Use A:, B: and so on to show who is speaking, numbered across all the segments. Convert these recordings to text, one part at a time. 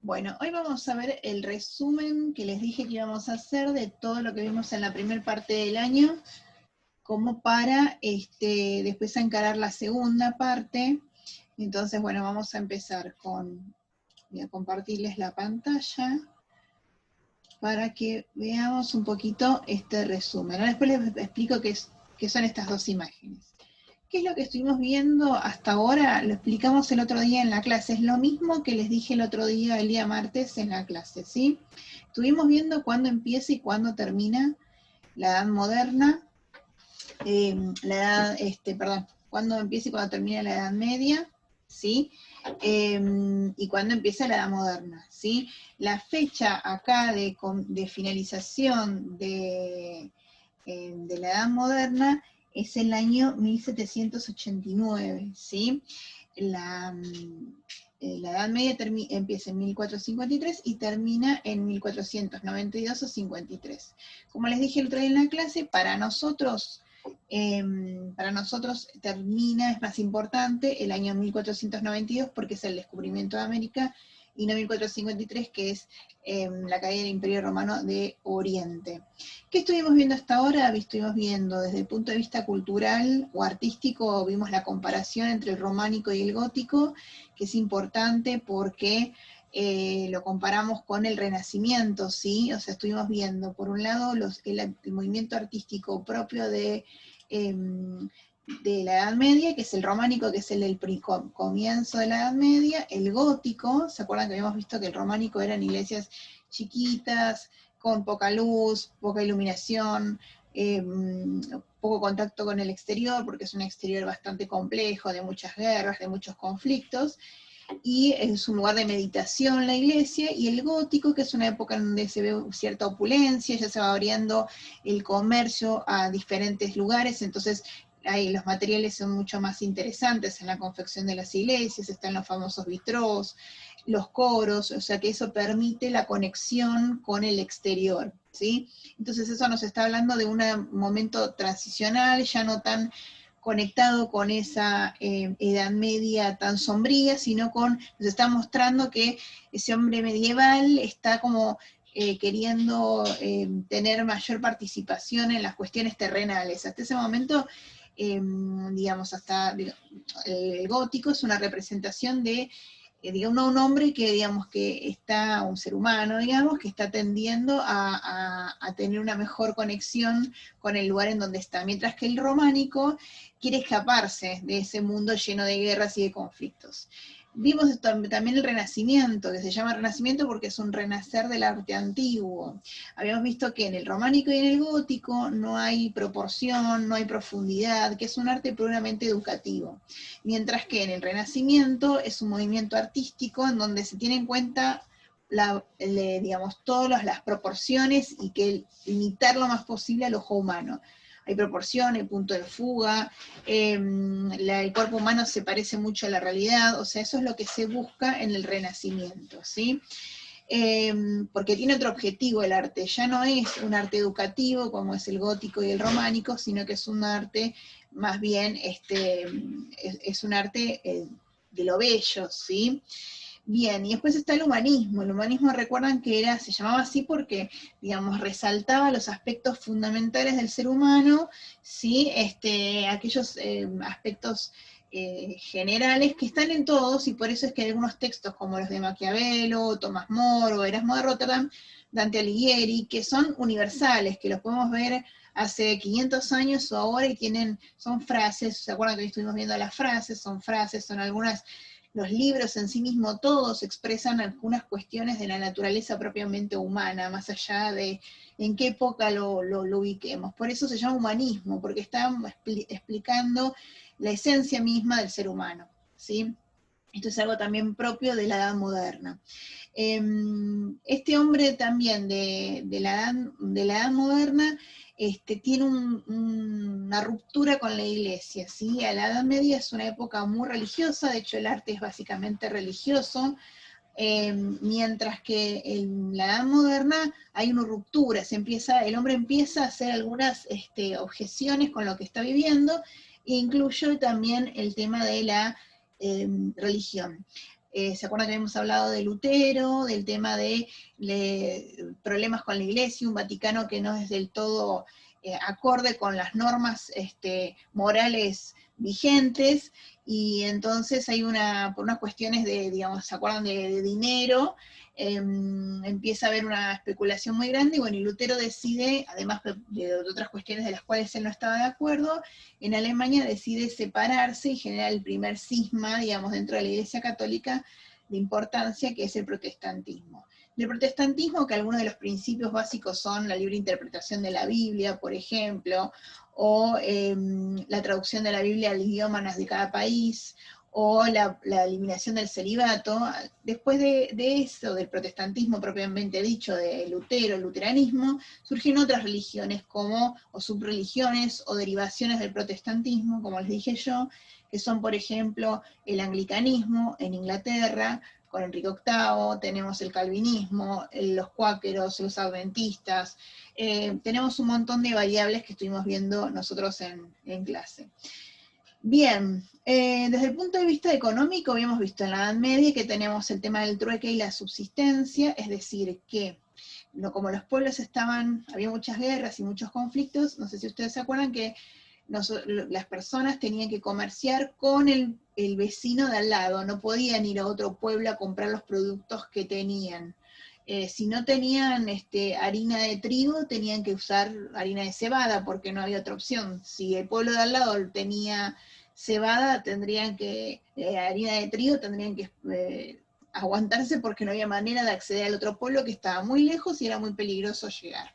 A: Bueno, hoy vamos a ver el resumen que les dije que íbamos a hacer de todo lo que vimos en la primera parte del año, como para después encarar la segunda parte. Entonces, bueno, vamos a empezar voy a compartirles la pantalla para que veamos un poquito este resumen. Ahora después les explico qué son estas dos imágenes. ¿Qué es lo que estuvimos viendo hasta ahora? Lo explicamos el otro día en la clase. Es lo mismo que les dije el día martes en la clase, ¿sí? Estuvimos viendo cuándo empieza y cuándo termina la edad moderna, cuándo empieza y cuándo termina la edad media, ¿sí? Y cuándo empieza la edad moderna, ¿sí? La fecha acá de finalización de la edad moderna es el año 1789, ¿sí? La Edad Media empieza en 1453 y termina en 1492 o 53. Como les dije el otro día en la clase, para nosotros termina, es más importante, el año 1492 porque es el descubrimiento de América, y no 1453, que es la caída del Imperio Romano de Oriente. ¿Qué estuvimos viendo hasta ahora? Estuvimos viendo desde el punto de vista cultural o artístico, vimos la comparación entre el románico y el gótico, que es importante porque lo comparamos con el Renacimiento, ¿sí? O sea, estuvimos viendo, por un lado, el movimiento artístico propio de la Edad Media, que es el románico, que es el comienzo de la Edad Media, el gótico. ¿Se acuerdan que habíamos visto que el románico eran iglesias chiquitas, con poca luz, poca iluminación, poco contacto con el exterior, porque es un exterior bastante complejo, de muchas guerras, de muchos conflictos, y es un lugar de meditación la iglesia, y el gótico, que es una época en donde se ve cierta opulencia, ya se va abriendo el comercio a diferentes lugares, entonces ahí los materiales son mucho más interesantes en la confección de las iglesias, están los famosos vitrós, los coros, o sea que eso permite la conexión con el exterior, ¿sí? Entonces eso nos está hablando de un momento transicional, ya no tan conectado con esa edad media tan sombría, sino nos está mostrando que ese hombre medieval está como queriendo tener mayor participación en las cuestiones terrenales. Hasta ese momento, digamos, el gótico es una representación de digamos, un hombre que, digamos, que está, un ser humano, digamos, que está tendiendo a tener una mejor conexión con el lugar en donde está, mientras que el románico quiere escaparse de ese mundo lleno de guerras y de conflictos. Vimos también el Renacimiento, que se llama Renacimiento porque es un renacer del arte antiguo. Habíamos visto que en el románico y en el gótico no hay proporción, no hay profundidad, que es un arte puramente educativo. Mientras que en el Renacimiento es un movimiento artístico en donde se tiene en cuenta digamos, todas las proporciones y que limitar lo más posible al ojo humano. Hay proporción, hay punto de fuga, el cuerpo humano se parece mucho a la realidad, o sea, eso es lo que se busca en el Renacimiento, ¿sí? Porque tiene otro objetivo el arte, ya no es un arte educativo como es el gótico y el románico, sino que es un arte más bien, es un arte de lo bello, ¿sí? Bien, y después está el humanismo recuerdan que se llamaba así porque, digamos, resaltaba los aspectos fundamentales del ser humano, ¿sí? Aquellos aspectos generales que están en todos, y por eso es que hay algunos textos como los de Maquiavelo, Tomás More o Erasmo de Rotterdam, Dante Alighieri, que son universales, que los podemos ver hace 500 años o ahora y son frases. ¿Se acuerdan que hoy estuvimos viendo las frases? Son algunas. Los libros en sí mismos todos expresan algunas cuestiones de la naturaleza propiamente humana, más allá de en qué época lo ubiquemos. Por eso se llama humanismo, porque está explicando la esencia misma del ser humano, ¿sí? Esto es algo también propio de la edad moderna. Este hombre también de la edad moderna tiene una ruptura con la iglesia, ¿sí? A la Edad Media es una época muy religiosa, de hecho el arte es básicamente religioso, mientras que en la Edad Moderna hay una ruptura, el hombre empieza a hacer algunas objeciones con lo que está viviendo, e incluye también el tema de la religión. ¿Se acuerdan que habíamos hablado de Lutero, del tema de problemas con la Iglesia, un Vaticano que no es del todo acorde con las normas morales vigentes? Y entonces hay por unas cuestiones de, digamos, ¿se acuerdan de dinero? Empieza a haber una especulación muy grande, y bueno, y Lutero decide, además de otras cuestiones de las cuales él no estaba de acuerdo, en Alemania decide separarse y generar el primer cisma, digamos, dentro de la Iglesia Católica de importancia, que es el protestantismo. Del protestantismo, que algunos de los principios básicos son la libre interpretación de la Biblia, por ejemplo, o la traducción de la Biblia al idioma de cada país, o la eliminación del celibato. Después de eso, del protestantismo propiamente dicho, de Lutero, el luteranismo, surgen otras religiones o subreligiones o derivaciones del protestantismo, como les dije yo, que son, por ejemplo, el anglicanismo en Inglaterra, con Enrique VIII, tenemos el calvinismo, los cuáqueros, los adventistas, tenemos un montón de variables que estuvimos viendo nosotros en clase. Bien, desde el punto de vista económico, habíamos visto en la Edad Media que tenemos el tema del trueque y la subsistencia, es decir, que como los pueblos había muchas guerras y muchos conflictos, no sé si ustedes se acuerdan que las personas tenían que comerciar con el vecino de al lado, no podían ir a otro pueblo a comprar los productos que tenían. Si no tenían harina de trigo, tenían que usar harina de cebada, porque no había otra opción. Si el pueblo de al lado tenía cebada, harina de trigo, tendrían que aguantarse, porque no había manera de acceder al otro pueblo, que estaba muy lejos y era muy peligroso llegar.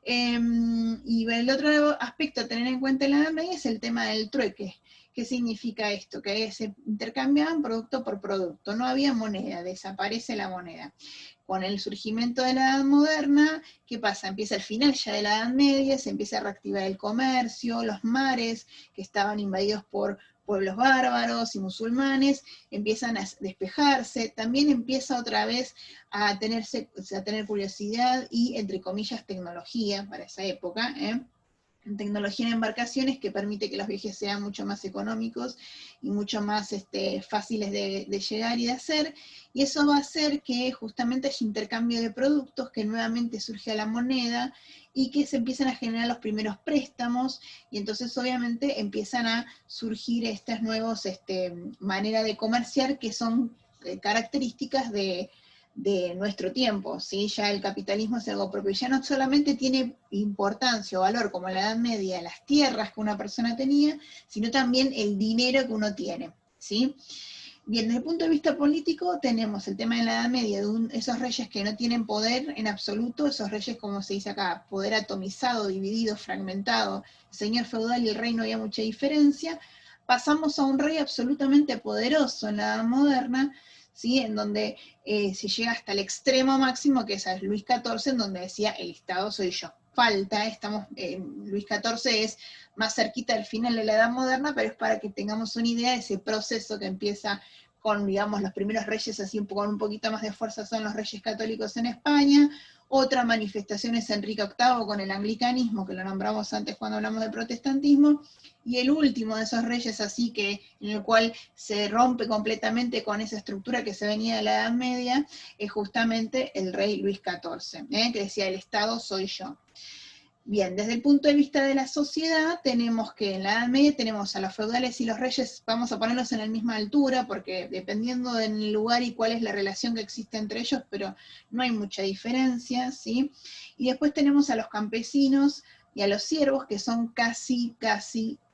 A: Y el otro aspecto a tener en cuenta en la Edad Media es el tema del trueque. ¿Qué significa esto? Que se intercambiaban producto por producto, no había moneda, desaparece la moneda. Con el surgimiento de la Edad Moderna, ¿qué pasa? Empieza el final ya de la Edad Media, se empieza a reactivar el comercio, los mares que estaban invadidos por pueblos bárbaros y musulmanes empiezan a despejarse, también empieza otra vez a tener curiosidad y, entre comillas, tecnología para esa época, tecnología en embarcaciones que permite que los viajes sean mucho más económicos y mucho más fáciles de llegar y de hacer, y eso va a hacer que justamente haya intercambio de productos, que nuevamente surge la moneda, y que se empiezan a generar los primeros préstamos, y entonces obviamente empiezan a surgir estas nuevas maneras de comerciar, que son características de nuestro tiempo, ¿sí? Ya el capitalismo es algo propio, ya no solamente tiene importancia o valor, como en la Edad Media, las tierras que una persona tenía, sino también el dinero que uno tiene, ¿sí? Bien, desde el punto de vista político tenemos el tema de la Edad Media, de esos reyes que no tienen poder en absoluto, esos reyes, como se dice acá, poder atomizado, dividido, fragmentado, el señor feudal y el rey no había mucha diferencia. Pasamos a un rey absolutamente poderoso en la Edad Moderna, ¿sí? En donde se llega hasta el extremo máximo, que es Luis XIV, en donde decía, el Estado soy yo. Luis XIV es más cerquita del final de la Edad Moderna, pero es para que tengamos una idea de ese proceso que empieza con, digamos, los primeros reyes así con un poquito más de fuerza son los reyes católicos en España. Otra manifestación es Enrique VIII con el anglicanismo, que lo nombramos antes cuando hablamos de protestantismo, y el último de esos reyes así en el cual se rompe completamente con esa estructura que se venía de la Edad Media, es justamente el rey Luis XIV, que decía, el Estado soy yo. Bien, desde el punto de vista de la sociedad, tenemos que en la Edad Media tenemos a los feudales y los reyes, vamos a ponerlos en la misma altura, porque dependiendo del lugar y cuál es la relación que existe entre ellos, pero no hay mucha diferencia, ¿sí? Y después tenemos a los campesinos y a los siervos, que son casi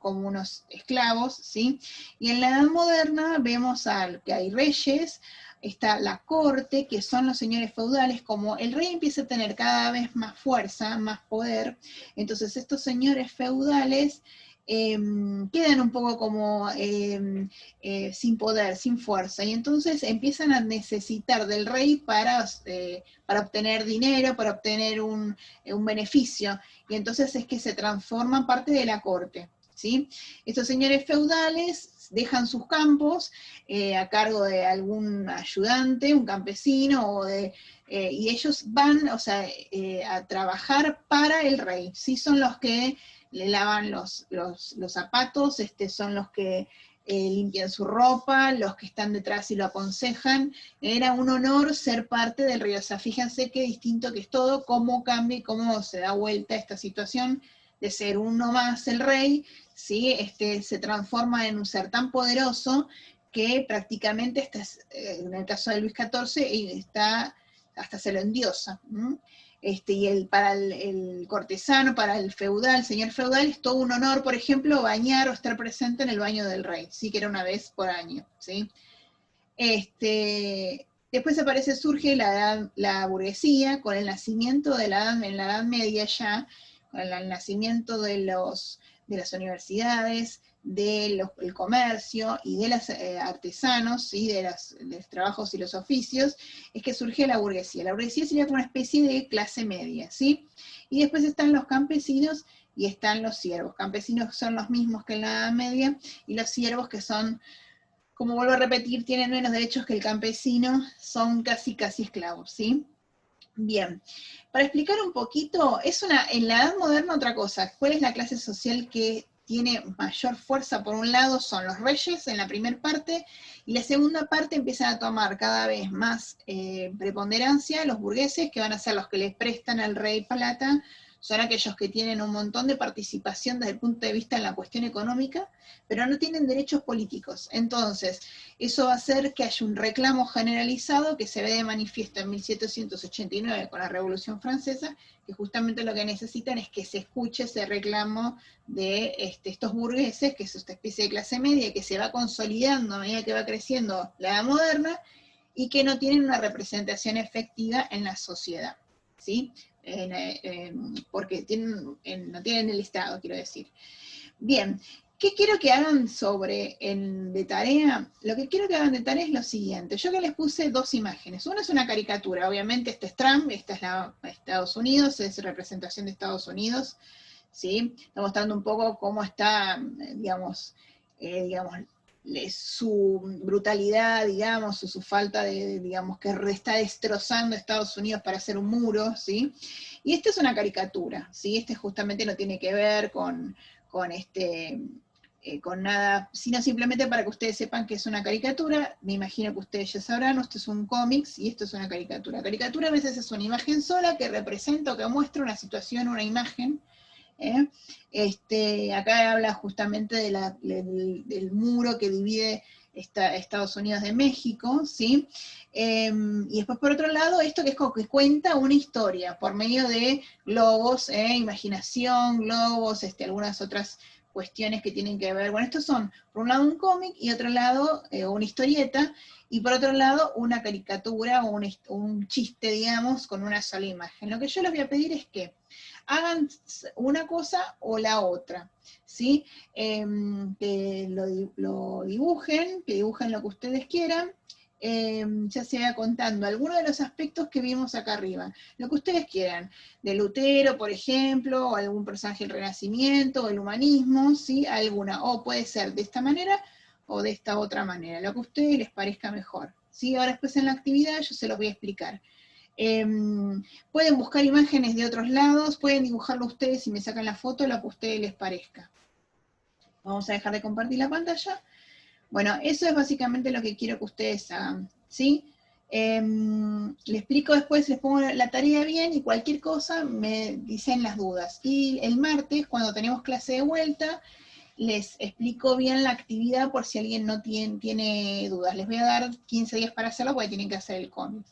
A: como unos esclavos, ¿sí? Y en la Edad Moderna vemos que hay reyes, está la corte, que son los señores feudales. Como el rey empieza a tener cada vez más fuerza, más poder, entonces estos señores feudales quedan un poco como sin poder, sin fuerza, y entonces empiezan a necesitar del rey para obtener dinero, para obtener un beneficio, y entonces es que se transforman parte de la corte, ¿sí? Estos señores feudales dejan sus campos a cargo de algún ayudante, un campesino, y ellos van, a trabajar para el rey, ¿sí? Son los que le lavan los zapatos, son los que limpian su ropa, los que están detrás y lo aconsejan. Era un honor ser parte del rey. O sea, fíjense qué distinto que es todo, cómo cambia y cómo se da vuelta esta situación de ser uno más el rey, ¿sí? Se transforma en un ser tan poderoso que prácticamente, en el caso de Luis XIV, hasta se lo endiosa. Y para el cortesano, para el feudal, el señor feudal, es todo un honor, por ejemplo, bañar o estar presente en el baño del rey, ¿sí? Que era una vez por año, ¿sí? Después surge la burguesía con el nacimiento en la Edad Media ya, con el nacimiento de las universidades, del comercio y de los artesanos, ¿sí? de los trabajos y los oficios, es que surge la burguesía. La burguesía sería como una especie de clase media, ¿sí? Y después están los campesinos y están los siervos. Campesinos son los mismos que en la Edad Media, y los siervos, que son, como vuelvo a repetir, tienen menos derechos que el campesino, son casi esclavos, ¿sí? Bien, para explicar un poquito, en la Edad Moderna otra cosa. ¿Cuál es la clase social que tiene mayor fuerza? Por un lado son los reyes en la primera parte, y la segunda parte empiezan a tomar cada vez más preponderancia los burgueses, que van a ser los que les prestan al rey plata. Son aquellos que tienen un montón de participación desde el punto de vista en la cuestión económica, pero no tienen derechos políticos. Entonces, eso va a hacer que haya un reclamo generalizado que se ve de manifiesto en 1789 con la Revolución Francesa, que justamente lo que necesitan es que se escuche ese reclamo de estos burgueses, que es esta especie de clase media que se va consolidando a medida que va creciendo la edad moderna, y que no tienen una representación efectiva en la sociedad, ¿sí? Porque no tienen el Estado, quiero decir. Bien, ¿qué quiero que hagan de tarea? Lo que quiero que hagan de tarea es lo siguiente. Yo que les puse dos imágenes. Una es una caricatura, obviamente este es Trump, esta es Estados Unidos, es representación de Estados Unidos, ¿sí? Está mostrando un poco cómo está, digamos, su brutalidad, digamos, o su falta de, digamos, que está destrozando Estados Unidos para hacer un muro, ¿sí? Y esta es una caricatura, ¿sí? Este justamente no tiene que ver con nada, sino simplemente para que ustedes sepan que es una caricatura. Me imagino que ustedes ya sabrán, esto es un cómics y esto es una caricatura. Caricatura a veces es una imagen sola que representa o que muestra una situación, una imagen. Acá habla justamente del muro que divide Estados Unidos de México, ¿sí? Y después, por otro lado, esto que es como que cuenta una historia por medio de globos, imaginación, globos, algunas otras cuestiones que tienen que ver. Bueno, estos son, por un lado, un cómic, y otro lado, una historieta, y por otro lado, una caricatura o un chiste, digamos, con una sola imagen. Lo que yo les voy a pedir es que hagan una cosa o la otra, ¿sí? Que lo dibujen, que dibujen lo que ustedes quieran, ya sea contando algunos de los aspectos que vimos acá arriba, lo que ustedes quieran, de Lutero, por ejemplo, o algún personaje del Renacimiento, o el humanismo, ¿sí? Alguna, o puede ser de esta manera o de esta otra manera, lo que a ustedes les parezca mejor, ¿sí? Ahora después en la actividad yo se los voy a explicar. Pueden buscar imágenes de otros lados, pueden dibujarlo ustedes y me sacan la foto, lo que a ustedes les parezca. Vamos a dejar de compartir la pantalla. Bueno, eso es básicamente lo que quiero que ustedes hagan, ¿sí? Les explico después, les pongo la tarea bien, y cualquier cosa me dicen las dudas. Y el martes, cuando tenemos clase de vuelta, les explico bien la actividad por si alguien no tiene dudas. Les voy a dar 15 días para hacerlo porque tienen que hacer el cómic.